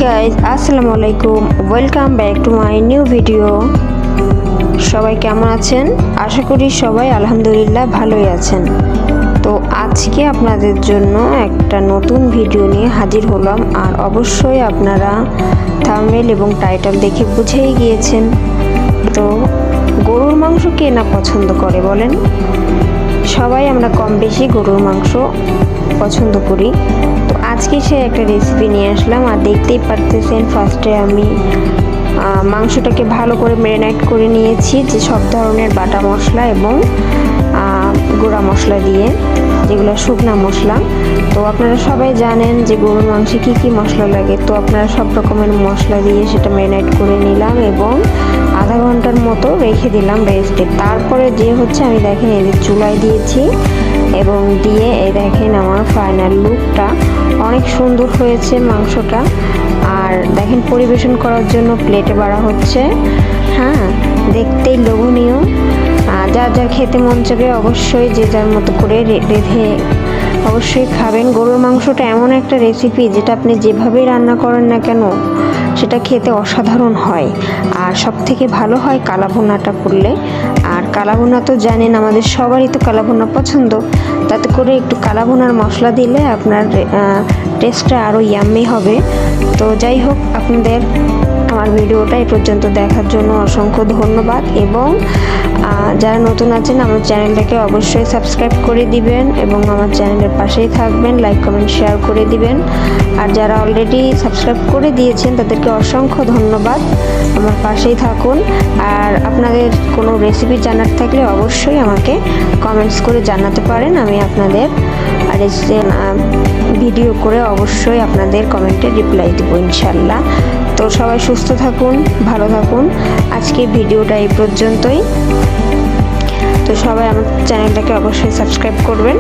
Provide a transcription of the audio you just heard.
Guys, আসসালামু আলাইকুম। Welcome back to my new video. সবাই কেমন আছেন? আশা করি সবাই আলহামদুলিল্লাহ ভালোই আছেন। তো আজকে আপনাদের জন্য একটা নতুন ভিডিও নিয়ে হাজির হলাম। আর অবশ্যই আপনারা থাম্বনেল এবং টাইটেল দেখে বুঝেই গিয়েছেন। তো গরুর মাংস কে না পছন্দ করে বলেন? সবাই আমরা কম বেশি গরুর মাংস পছন্দ করি। তো আজকে সে একটা রেসিপি নিয়ে আসলাম। আর দেখতেই পারতেছেন, ফার্স্টে আমি মাংসটাকে ভালো করে ম্যারিনেট করে নিয়েছি, যে সব ধরনের বাটা মশলা এবং গুঁড়া মশলা দিয়ে, যেগুলো শুকনা মশলা। তো আপনারা সবাই জানেন যে গরুর মাংসে কী কী মশলা লাগে। তো আপনারা সব রকমের মশলা দিয়ে সেটা ম্যারিনেট করে নিলাম এবং আধা ঘন্টার মতো রেখে দিলাম রেস্টে। তারপরে যে হচ্ছে আমি দেখেন এই যে চুলায় দিয়েছি এবং দিয়ে এই দেখেন আমার ফাইনাল লুকটা অনেক সুন্দর হয়েছে মাংসটা। আর দেখেন পরিবেশন করার জন্য প্লেটে বাড়া হচ্ছে। হ্যাঁ, দেখতেই লোভনীয়। যার যার খেতে মন চাবে অবশ্যই যে যার মতো করে রেঁধে অবশ্যই খাবেন। গরুর মাংসটা এমন একটা রেসিপি যেটা আপনি যেভাবেই রান্না করেন না কেন সেটা খেতে অসাধারণ হয়। আর সব থেকে ভালো হয় কালাভুনাটা করলে। আর কালাভুনা তো জানেন আমাদের সবারই তো কালাভুনা পছন্দ। তাতে করে একটু কালাভুনার মশলা দিলে আপনার টেস্টটা আরও ইয়াম্মি হবে। তো যাই হোক, আপনাদের আমার ভিডিওটা এই পর্যন্ত দেখার জন্য অসংখ্য ধন্যবাদ। এবং যারা নতুন আছেন আমার চ্যানেলটাকে অবশ্যই সাবস্ক্রাইব করে দিবেন এবং আমার চ্যানেলের পাশেই থাকবেন, লাইক কমেন্ট শেয়ার করে দিবেন। আর যারা অলরেডি সাবস্ক্রাইব করে দিয়েছেন তাদেরকে অসংখ্য ধন্যবাদ, আমার পাশেই থাকুন। আর আপনাদের কোনো রেসিপি জানার থাকলে অবশ্যই আমাকে কমেন্টস করে জানাতে পারেন। আমি আপনাদের ভিডিও করে অবশ্যই আপনাদের কমেন্টে রিপ্লাই দেবো ইনশাল্লাহ। তো সবাই সুস্থ থাকুন, ভালো থাকুন। আজকে ভিডিওটা এই পর্যন্তই। তো সবাই আমার চ্যানেলটাকে অবশ্যই সাবস্ক্রাইব করবেন।